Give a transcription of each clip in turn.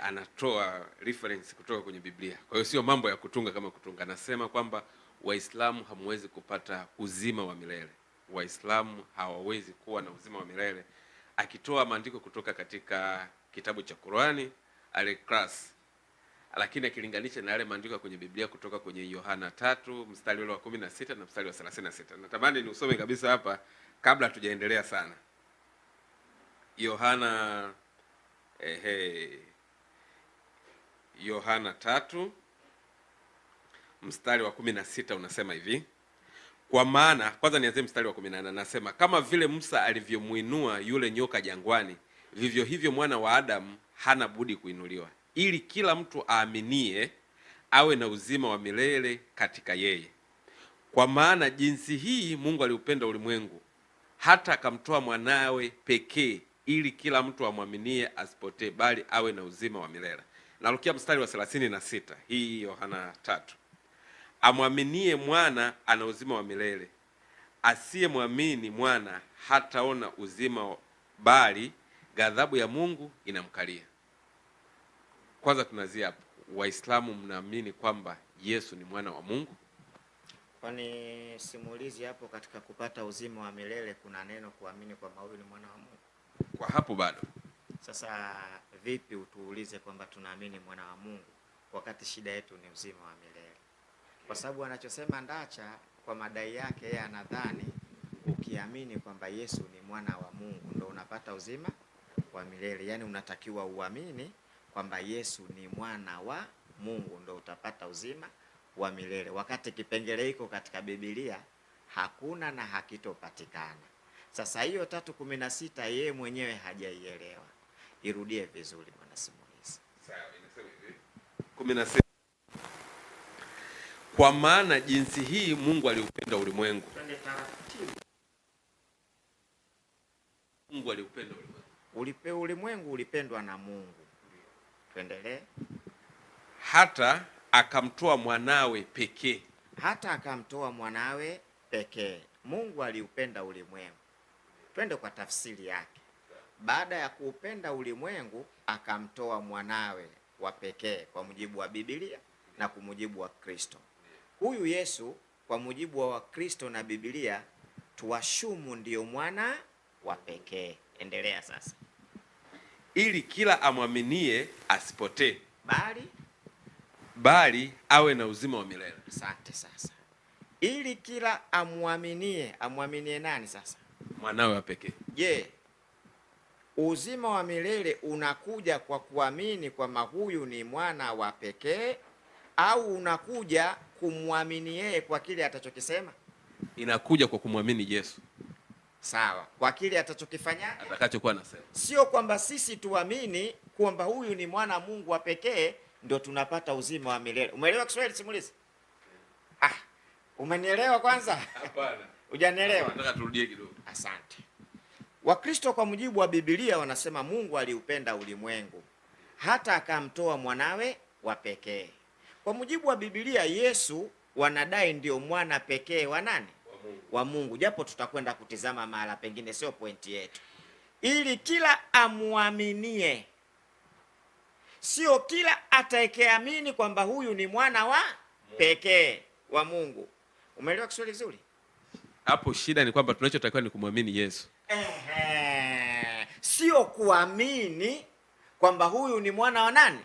anatoa reference kutoka kwenye Biblia. Kwa hiyo sio mambo ya kutunga kama kutunga. Anasema kwamba Waislamu hamwezi kupata uzima wa milele. Waislamu hawawezi kuwa na uzima wa milele, akitoa maandiko kutoka katika kitabu cha Qur'ani al-Ikhlas, lakini akilinganisha na yale maandiko kwenye Biblia kutoka kwenye Yohana 3 mstari ule wa 16 na mstari wa 36. Natamani niusome kabisa hapa kabla hatujaendelea sana. Yohana 3 mstari wa 16 unasema hivi: kwa maana, kwanza nianze mstari wa 18, anasema kama vile Musa alivyomuinua yule nyoka jangwani, vivyo hivyo mwana wa Adamu hana budi kuinuliwa, ili kila mtu aaminie awe na uzima wa milele katika yeye. Kwa maana jinsi hii Mungu aliupenda ulimwengu hata akamtoa mwanawe pekee, ili kila mtu amwaminie asipotee, bali awe na uzima wa milele. Narukia mstari wa 36, hii Yohana 3. Amwaminie mwana ana uzima wa milele, asiyemwamini mwana hataona uzima, bali ghadhabu ya Mungu inamkalia. Kwanza tunazia hapo, Waislamu mnaamini kwamba Yesu ni mwana wa Mungu? Kwani simulizi hapo katika kupata uzima wa milele kuna neno kuamini kwamba huyu ni mwana wa Mungu? Kwa hapo bado. Sasa vipi utuulize kwamba tunaamini mwana wa Mungu wakati shida yetu ni uzima wa milele? Kwa sababu anachosema Ndacha kwa madai yake, yeye anadhani ukiamini kwamba Yesu ni mwana wa Mungu ndio unapata uzima wa milele. Yaani unatakiwa uamini kwamba Yesu ni mwana wa Mungu ndio utapata uzima wa milele, wakati kipengele hiko katika Biblia hakuna na hakitopatikana. Sasa hiyo 3:16 yeye mwenyewe hajaielewa. Irudie vizuri mwana simulizi. Sawa, inasema hivi. 16. Kwa maana jinsi hii Mungu aliupenda ulimwengu. Twende taratibu. Mungu aliupenda ulimwengu. Ulimwengu ulipendwa na Mungu. Tuendelee. Hata akamtoa mwanawe pekee. Hata akamtoa mwanawe pekee. Mungu aliupenda ulimwengu. Twende kwa tafsiri yake. Baada ya kuupenda ulimwengu akamtoa mwanawe wa pekee kwa mujibu wa Biblia na kwa mujibu wa Kristo. Huyu Yesu kwa mujibu wa Kristo na Biblia tuwashumu ndiyo mwana wa pekee. Endelea sasa. Ili kila amwaminie asipotee, bali awe na uzima wa milele. Asante. Sasa ili kila amwaminie nani sasa? Mwanawe wa pekee. Je, uzima wa milele unakuja kwa kuamini kwamba huyu ni mwana wa pekee, au unakuja kumwamini yeye kwa kile atachokisema? Inakuja kwa kumwamini Yesu. Sawa, kwa kile atachokifanya, atakachokuwa anasema. Sio kwamba sisi tuamini kwamba huyu ni mwana Mungu wa pekee ndio tunapata uzima wa milele. Umeelewa Kiswahili simulizi? Umenielewa kwanza? Hapana. Hujanielewa? Nataka turudie kidogo. Asante. Wakristo kwa mujibu wa Biblia wanasema Mungu aliupenda ulimwengu hata akamtoa mwanawe wa pekee. Kwa mujibu wa Biblia Yesu wanadai ndio mwana pekee wa nani? Wa Mungu. Japo tutakwenda kutizama mahala pengine, sio pointi yetu. Ili kila amuaminie, sio kila atakayeamini kwamba huyu ni mwana wa pekee wa Mungu. Umeelewa Kiswahili vizuri? Hapo shida ni kwamba tunachotakiwa ni kumwamini Yesu. Sio kuamini kwamba huyu ni mwana wa nani?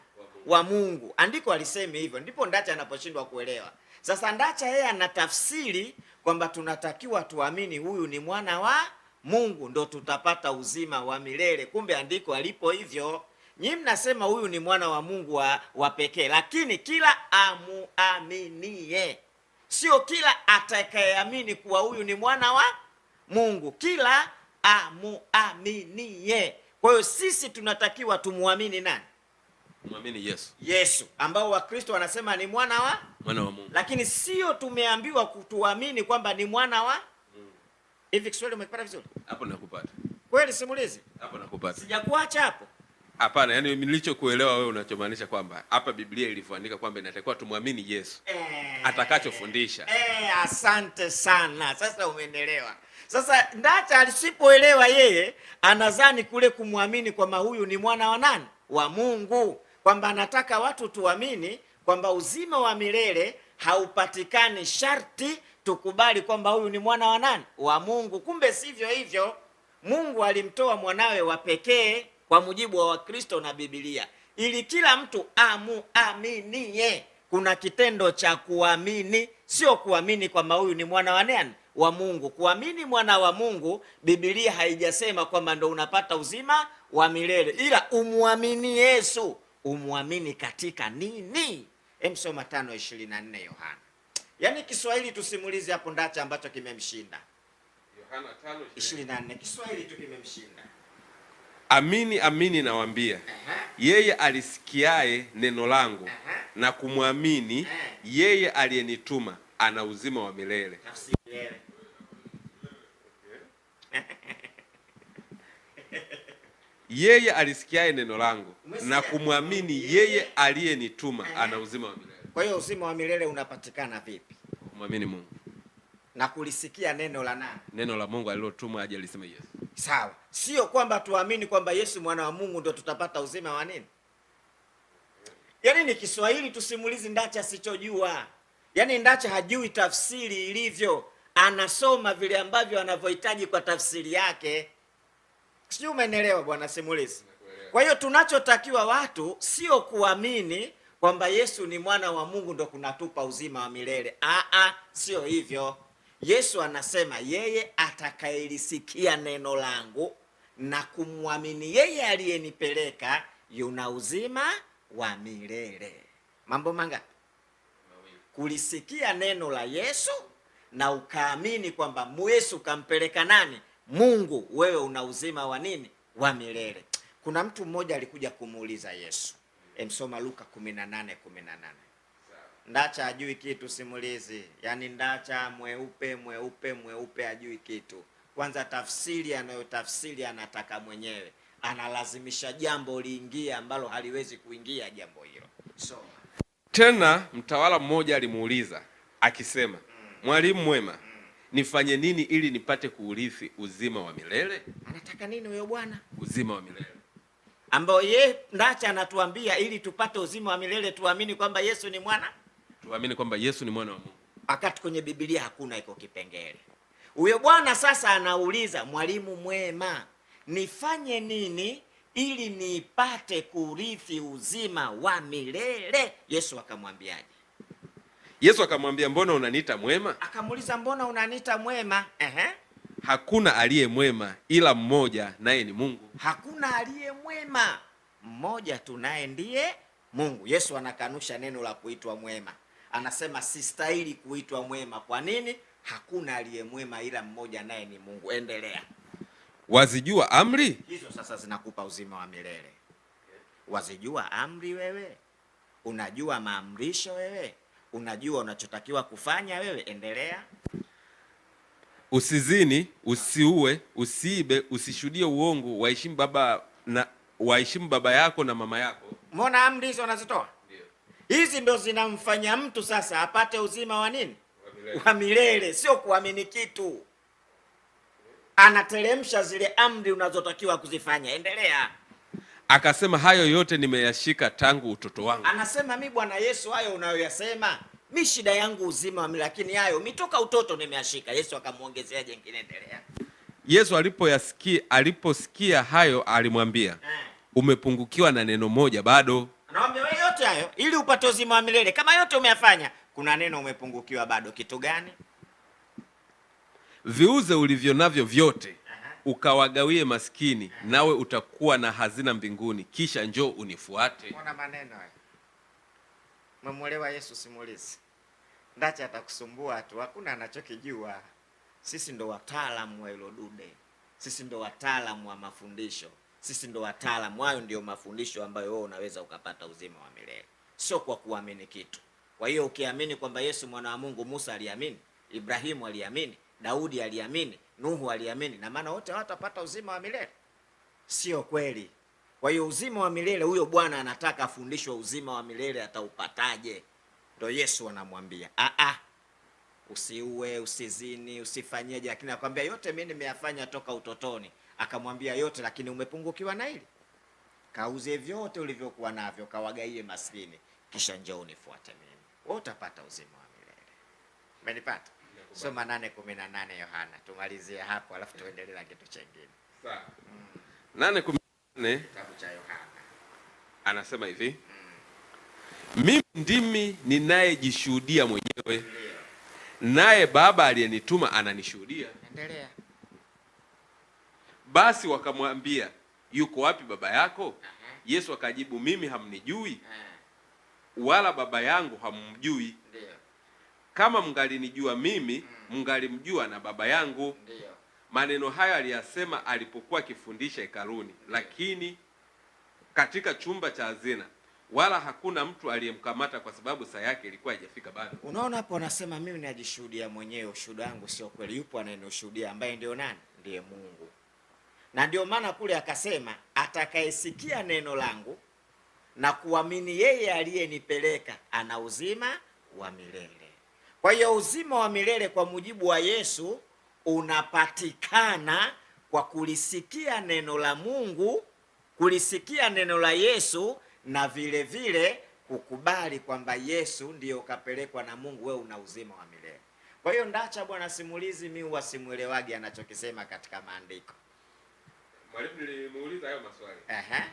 Wa Mungu. Andiko alisemi hivyo, ndipo Ndacha anaposhindwa kuelewa. Sasa Ndacha yeye anatafsiri kwamba tunatakiwa tuamini huyu ni mwana wa Mungu ndo tutapata uzima wa milele. Kumbe andiko alipo hivyo. Nyinyi mnasema huyu ni mwana wa Mungu wa pekee, lakini kila amuaminie. Sio kila atakayeamini kuwa huyu ni mwana wa Mungu, kila amuaminie. Kwa hiyo sisi tunatakiwa tumuamini nani? Muamini Yesu. Yesu ambao Wakristo wanasema ni mwana wa Mungu. Lakini sio tumeambiwa kutuamini kwamba ni mwana wa Mungu. Hivi Kiswahili umekipata vizuri? Hapo nakupata. Kweli simulizi? Hapo nakupata. Sijakuacha hapo. Hapana, yani nilichokuelewa wewe unachomaanisha kwamba hapa Biblia ilivyoandika kwamba inatakiwa tumwamini Yesu atakachofundisha. Asante sana. Sasa umeelewa. Sasa Ndacha alisipoelewa yeye anadhani kule kumwamini kwamba huyu ni mwana wa nani? Wa Mungu. kwamba anataka watu tuamini kwamba uzima wa milele haupatikani sharti tukubali kwamba huyu ni mwana wa nani? Wa Mungu. Kumbe sivyo hivyo. Mungu alimtoa mwanawe wa pekee kwa mujibu wa Wakristo na Biblia ili kila mtu amuaminie. Kuna kitendo cha kuamini, sio kuamini kwamba huyu ni mwana wa nani? Wa Mungu. Kuamini mwana wa Mungu, Biblia haijasema kwamba ndo unapata uzima wa milele, ila umwamini Yesu. Umwamini katika nini? Soma 5:24 Yohana. Yaani Kiswahili tusimulize hapo ndacha ambacho kimemshinda. Yohana 5:24 Kiswahili tu kimemshinda. Amini amini nawaambia, yeye alisikiaye neno langu na kumwamini yeye aliyenituma ana uzima wa milele. Yeye alisikiaye neno langu na kumwamini yeye aliyenituma ana uzima wa milele. Kwa hiyo uzima wa milele unapatikana vipi? Kumwamini Mungu na kulisikia neno la nani? Neno la Mungu alilotumwa aje alisema Yesu. Sawa, sio kwamba tuamini kwamba Yesu mwana wa Mungu ndio tutapata uzima wa nini? Yaani ni Kiswahili tusimulizi ndacha sichojua. Yaani ndacha hajui tafsiri ilivyo, anasoma vile ambavyo anavyohitaji kwa tafsiri yake. Sijui umeelewa bwana simulizi? Kwa hiyo tunachotakiwa watu sio kuamini kwamba Yesu ni mwana wa Mungu ndo kunatupa uzima wa milele. Sio hivyo. Yesu anasema yeye atakayelisikia neno langu na kumwamini yeye aliyenipeleka yuna uzima wa milele. Mambo mangapi? Kulisikia neno la Yesu na ukaamini kwamba Yesu kampeleka nani? Mungu. Wewe una uzima wa nini? Wa milele. Kuna mtu mmoja alikuja kumuuliza Yesu. Msoma Luka 18:18. Ndacha hajui kitu simulizi. Yaani ndacha mweupe hajui kitu. Kwanza tafsiri anayotafsiri anataka mwenyewe. Analazimisha jambo liingie ambalo haliwezi kuingia jambo hilo. Soma. Tena mtawala mmoja alimuuliza akisema, Mwalimu mwema, nifanye nini ili nipate kuurithi uzima wa milele? Anataka nini huyo bwana? Uzima wa milele. Ambao ndacha anatuambia ili tupate uzima wa milele tuamini kwamba Yesu ni mwana? Tuamini kwamba Yesu ni mwana wa Mungu. Wakati kwenye Biblia hakuna iko kipengele. Huyo bwana sasa anauliza, mwalimu mwema, nifanye nini ili nipate kurithi uzima wa milele? Yesu akamwambiaje? Yesu akamwambia, mbona unaniita mwema? Akamuuliza, mbona unaniita mwema? Hakuna aliye mwema ila mmoja, naye ni Mungu. Hakuna aliye mwema, mmoja tu, naye ndiye Mungu. Yesu anakanusha neno la kuitwa mwema. Anasema sistahili kuitwa mwema. Kwa nini? Hakuna aliye mwema ila mmoja, naye ni Mungu. Endelea. Wazijua amri? Hizo sasa zinakupa uzima wa milele. Wazijua amri wewe? Unajua maamrisho wewe? Unajua unachotakiwa kufanya wewe? Endelea. Usizini, usiue, usiibe, usishuhudie uongo, waheshimu baba yako na mama yako. Mbona amri hizo wanazitoa? Ndio. Hizi ndo zinamfanya mtu sasa apate uzima wa nini? Wa milele, sio kuamini kitu. Anateremsha zile amri unazotakiwa kuzifanya. Endelea. Akasema, hayo yote nimeyashika tangu utoto wangu. Anasema, mi Bwana Yesu, hayo unayoyasema mi shida yangu uzima wa milele, lakini hayo mitoka utoto nimeyashika. Yesu akamuongezea jengine. Endelea. Yesu aliposikia hayo alimwambia, umepungukiwa na neno moja bado. Anawaambia, wewe yote hayo ili upate uzima wa milele, kama yote umeyafanya, kuna neno umepungukiwa bado. Kitu gani? Viuze ulivyo navyo vyote, ukawagawie maskini, nawe utakuwa na hazina mbinguni, kisha njoo unifuate. Mbona maneno haya? Mmemuelewa Yesu simulizi? Ndacha atakusumbua tu, hakuna anachokijua. Sisi ndo wataalamu wa hilo dude. Sisi ndo wataalamu wa mafundisho. Sisi ndo wataalamu. Hayo ndio mafundisho ambayo wewe unaweza ukapata uzima wa milele, sio kwa kuamini kitu. Kwa hiyo ukiamini kwamba Yesu mwana wa Mungu, Musa aliamini, Ibrahimu aliamini, Daudi aliamini, Nuhu aliamini, na maana wote hawatapata uzima wa milele? Sio kweli. Kwa hiyo uzima wa milele, huyo bwana anataka afundishwe uzima wa milele ataupataje. Ndio Yesu anamwambia, usiue, usizini, usifanyeje, lakini akamwambia yote mimi nimeyafanya toka utotoni. Akamwambia yote, lakini umepungukiwa na hili. kauze vyote ulivyokuwa navyo, kawagaie maskini, kisha njoo unifuate mimi, wewe utapata uzima wa milele. Umenipata? Soma 8:18 Yohana, tumalizie hapo alafu tuendelee na kitu kingine. Sawa. 8:18 kitabu cha Yohana anasema hivi, mimi ndimi ninayejishuhudia mwenyewe, naye Baba aliyenituma ananishuhudia. Endelea. Basi wakamwambia, yuko wapi baba yako? Yesu akajibu, mimi hamnijui, wala baba yangu hammjui. Kama mngalinijua mimi, mngalimjua na baba yangu. Maneno hayo aliyasema alipokuwa akifundisha hekaluni, lakini katika chumba cha hazina, wala hakuna mtu aliyemkamata kwa sababu saa yake ilikuwa haijafika bado. Unaona hapo anasema mimi najishuhudia mwenyewe, ushuhuda wangu sio kweli. Yupo anayenishuhudia ambaye ndio nani? Ndiye Mungu. Na ndio maana kule akasema atakayesikia neno langu na kuamini yeye aliyenipeleka ana uzima wa milele. Kwa hiyo uzima wa milele kwa mujibu wa Yesu unapatikana kwa kulisikia neno la Mungu, kulisikia neno la Yesu, na vile vile kukubali kwamba Yesu ndiyo kapelekwa na Mungu, wewe una uzima wa milele. Kwa hiyo Ndacha bwana simulizi, mimi huwa simuelewagi anachokisema katika maandiko. Mwalimu nilimuuliza hayo maswali.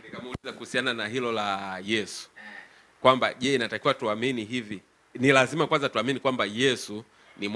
Nikamuuliza kuhusiana na hilo la Yesu. Kwamba je, inatakiwa tuamini hivi? Ni lazima kwanza tuamini kwamba Yesu ni